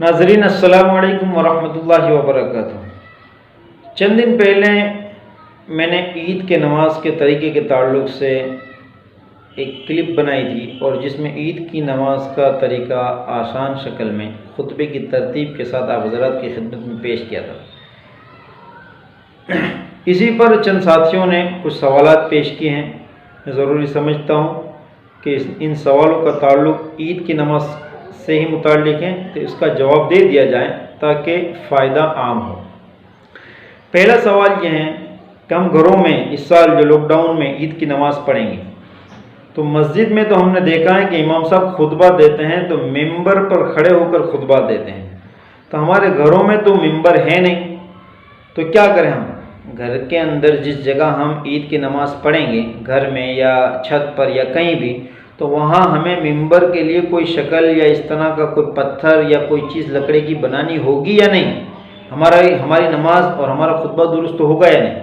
नाजरीन अस्सलाम वालेकुम वरहमतुल्लाहि वबरकातुहू। चंद दिन पहले मैंने ईद के नमाज के तरीके के ताल्लुक़ से एक क्लिप बनाई थी और जिसमें ईद की नमाज का तरीका आसान शक्ल में खुतबे की तरतीब के साथ आप हज़रात की खिदमत में पेश किया था। इसी पर चंद साथियों ने कुछ सवालात पेश किए हैं। मैं ज़रूरी समझता हूँ कि इन सवालों का ताल्लुक़ ईद की नमाज से ही मुताल्लिक़ है तो इसका जवाब दे दिया जाए ताकि फ़ायदा आम हो। पहला सवाल यह है कि हम घरों में इस साल जो लॉकडाउन में ईद की नमाज़ पढ़ेंगे तो मस्जिद में तो हमने देखा है कि इमाम साहब खुतबा देते हैं तो मिंबर पर खड़े होकर खुतबा देते हैं। तो हमारे घरों में तो मिंबर है नहीं, तो क्या करें हम? घर के अंदर जिस जगह हम ईद की नमाज़ पढ़ेंगे, घर में या छत पर या कहीं भी, तो वहाँ हमें मिंबर के लिए कोई शक्ल या इस तरह का कोई पत्थर या कोई चीज़ लकड़ी की बनानी होगी या नहीं? हमारी नमाज और हमारा खुतबा दुरुस्त होगा या नहीं?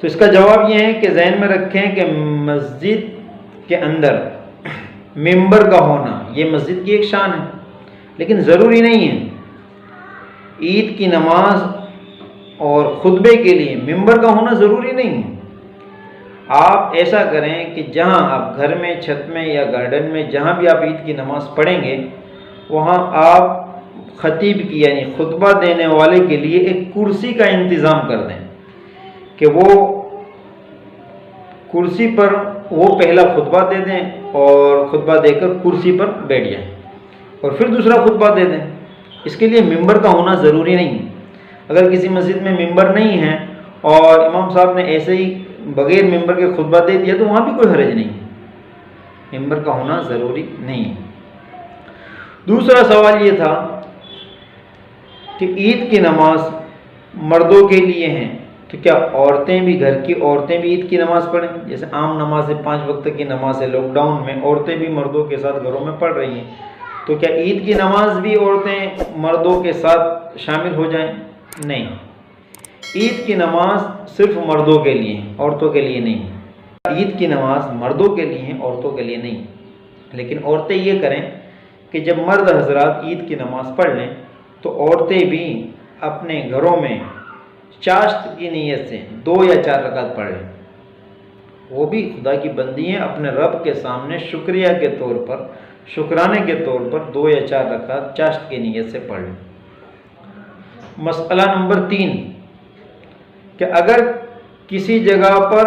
तो इसका जवाब ये है कि जहन में रखें कि मस्जिद के अंदर मिंबर का होना ये मस्जिद की एक शान है, लेकिन ज़रूरी नहीं है। ईद की नमाज और खुतबे के लिए मिंबर का होना ज़रूरी नहीं है। आप ऐसा करें कि जहां आप घर में, छत में या गार्डन में जहां भी आप ईद की नमाज़ पढ़ेंगे वहां आप खतीब की यानी खुतबा देने वाले के लिए एक कुर्सी का इंतज़ाम कर दें कि वो कुर्सी पर वो पहला खुतबा दे दें और खुतबा देकर कुर्सी पर बैठ जाएं और फिर दूसरा खुतबा दे दें। इसके लिए मिंबर का होना ज़रूरी नहीं है। अगर किसी मस्जिद में मिंबर नहीं है और इमाम साहब ने ऐसे ही बगैर मिंबर के खुतबा दे दिया तो वहाँ भी कोई हर्ज नहीं है। मिंबर का होना ज़रूरी नहीं है। दूसरा सवाल ये था कि ईद की नमाज मर्दों के लिए है तो क्या औरतें भी, घर की औरतें भी ईद की नमाज़ पढ़ें? जैसे आम नमाज है, 5 वक्त की नमाज है, लॉकडाउन में औरतें भी मर्दों के साथ घरों में पढ़ रही हैं, तो क्या ईद की नमाज भी औरतें मर्दों के साथ शामिल हो जाएं? नहीं, ईद की नमाज सिर्फ मर्दों के लिए है, औरतों के लिए नहीं। ईद की नमाज मर्दों के लिए है, औरतों के लिए नहीं। लेकिन औरतें ये करें कि जब मर्द हजरात ईद की नमाज पढ़ लें तो औरतें भी अपने घरों में चाश्त की नीयत से 2 या 4 रकात पढ़ लें। वो भी खुदा की बंदी हैं, अपने रब के सामने शुक्रिया के तौर पर, शुक्राने के तौर पर 2 या 4 रकात चाश्त की नीयत से पढ़ लें। मसला नंबर 3 कि अगर किसी जगह पर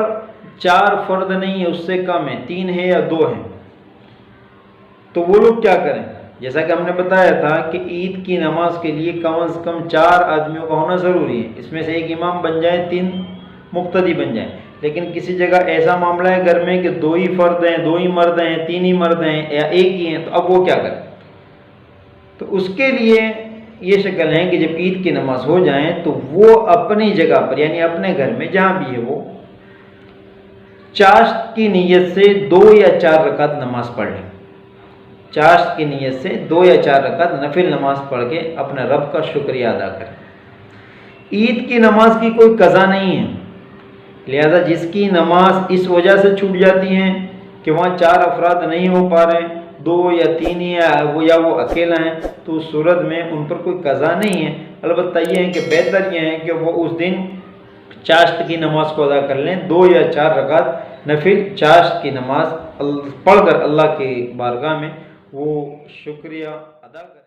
4 फर्द नहीं है, उससे कम है, 3 है या 2 है, तो वो लोग क्या करें? जैसा कि हमने बताया था कि ईद की नमाज के लिए कम से कम 4 आदमियों का होना ज़रूरी है। इसमें से एक इमाम बन जाए, 3 मुक्तदी बन जाए। लेकिन किसी जगह ऐसा मामला है घर में कि 2 ही फर्द हैं, 2 ही मर्द हैं, 3 ही मर्द हैं या एक ही हैं, तो अब वो क्या करें? तो उसके लिए ये शक्ल है कि जब ईद की नमाज हो जाए तो वो अपनी जगह पर यानी अपने घर में जहाँ भी है वो चाश्त की नीयत से 2 या 4 रकात नमाज पढ़ लें। चाश्त की नीयत से 2 या 4 रकात नफिल नमाज पढ़ के अपने रब का शुक्रिया अदा करें। ईद की नमाज की कोई कज़ा नहीं है, लिहाजा जिसकी नमाज इस वजह से छूट जाती है कि वहाँ 4 अफराद नहीं हो पा रहे, 2 या 3 या वो अकेला हैं, तो उस सूरत में उन पर कोई कज़ा नहीं है। अलबत्ता ये है कि बेहतर ये है कि वो उस दिन चाश्त की नमाज को अदा कर लें, 2 या 4 रकात नफिल चाश्त की नमाज पढ़कर अल्लाह की बारगाह में वो शुक्रिया अदा करें।